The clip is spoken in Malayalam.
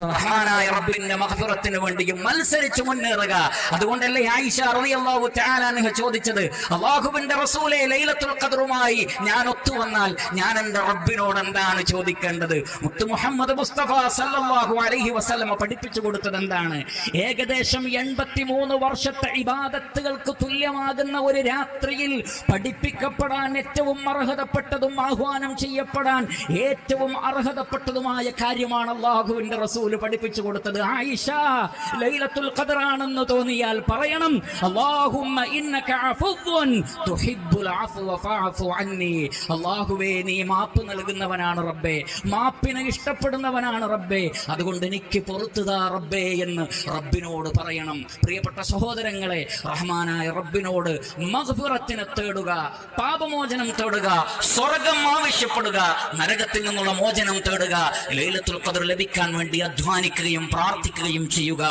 റഹ്മാനായ റബ്ബിന്റെ മഗ്ഫിറത്തിന് വേണ്ടി മത്സരിച്ചു മുന്നേറുക. അതുകൊണ്ടല്ലേ ആയിഷ റളിയല്ലാഹു തആല അൻഹ ചോദിച്ചത്, അല്ലാഹുവിന്റെ റസൂലേ, ലൈലത്തുൽ ഖദ്റുമായി ഞാൻ ഒത്തുവന്നാൽ ഞാൻ എൻ്റെ റബ്ബിനോട് എന്താണ് ചോദിക്കേണ്ടത്? മുത്ത് മുഹമ്മദ് മുസ്തഫ സല്ലല്ലാഹു അലൈഹി വസല്ലം പഠിപ്പിച്ചു കൊടുത്തത് എന്താണ്? ഏകദേശം 83 വർഷത്തെ ഇബാദത്തുകൾക്ക് തുല്യമാകുന്ന ഒരു രാത്രിയിൽ പഠിപ്പിക്കപ്പെടാൻ ഏറ്റവും അർഹതപ്പെട്ടതും ആഹ്വാനം ചെയ്യപ്പെടാൻ ഏറ്റവും അർഹതപ്പെട്ടതുമായ കാര്യമാണ് അല്ലാഹുവിന്റെ റസൂൽ പഠിപ്പിച്ചു കൊടുത്തത്. ആയിഷ, ലൈലത്തുൽ ഖദ്ർ ആണെന്ന് തോന്നിയാൽ പറയണം, അല്ലാഹുമ്മ ഇന്നക അഫ്വുൻ തുഹിബ്ബുൽ അഫ്വ ഫഅഫു അന്നി. അല്ലാഹുവേ, നീ മാപ്പ് നൽകുന്നവനാണ് റബ്ബേ, മാപ്പിനെ ഇഷ്ടപ്പെടുന്നവനാണ് റബ്ബേ, അതുകൊണ്ട് എനിക്ക് പൊറുത്തുതാ റബ്ബേ എന്ന് റബ്ബിനോട് പറയണം. പ്രിയപ്പെട്ട സഹോദരങ്ങളെ, റഹ്മാനായ റബ്ബിനോട് മഗ്ഫിറത്തിനെ തേടുക, പാപമോചനം തേടുക, സ്വർഗം ആവശ്യപ്പെടുക, നരകത്തിൽ നിന്നുള്ള മോചനം തേടുക, ലൈലത്തുൽ ഖദ്ർ ലഭിക്കാൻ വേണ്ടി അധ്വാനിക്കുകയും പ്രാർത്ഥിക്കുകയും ചെയ്യുക.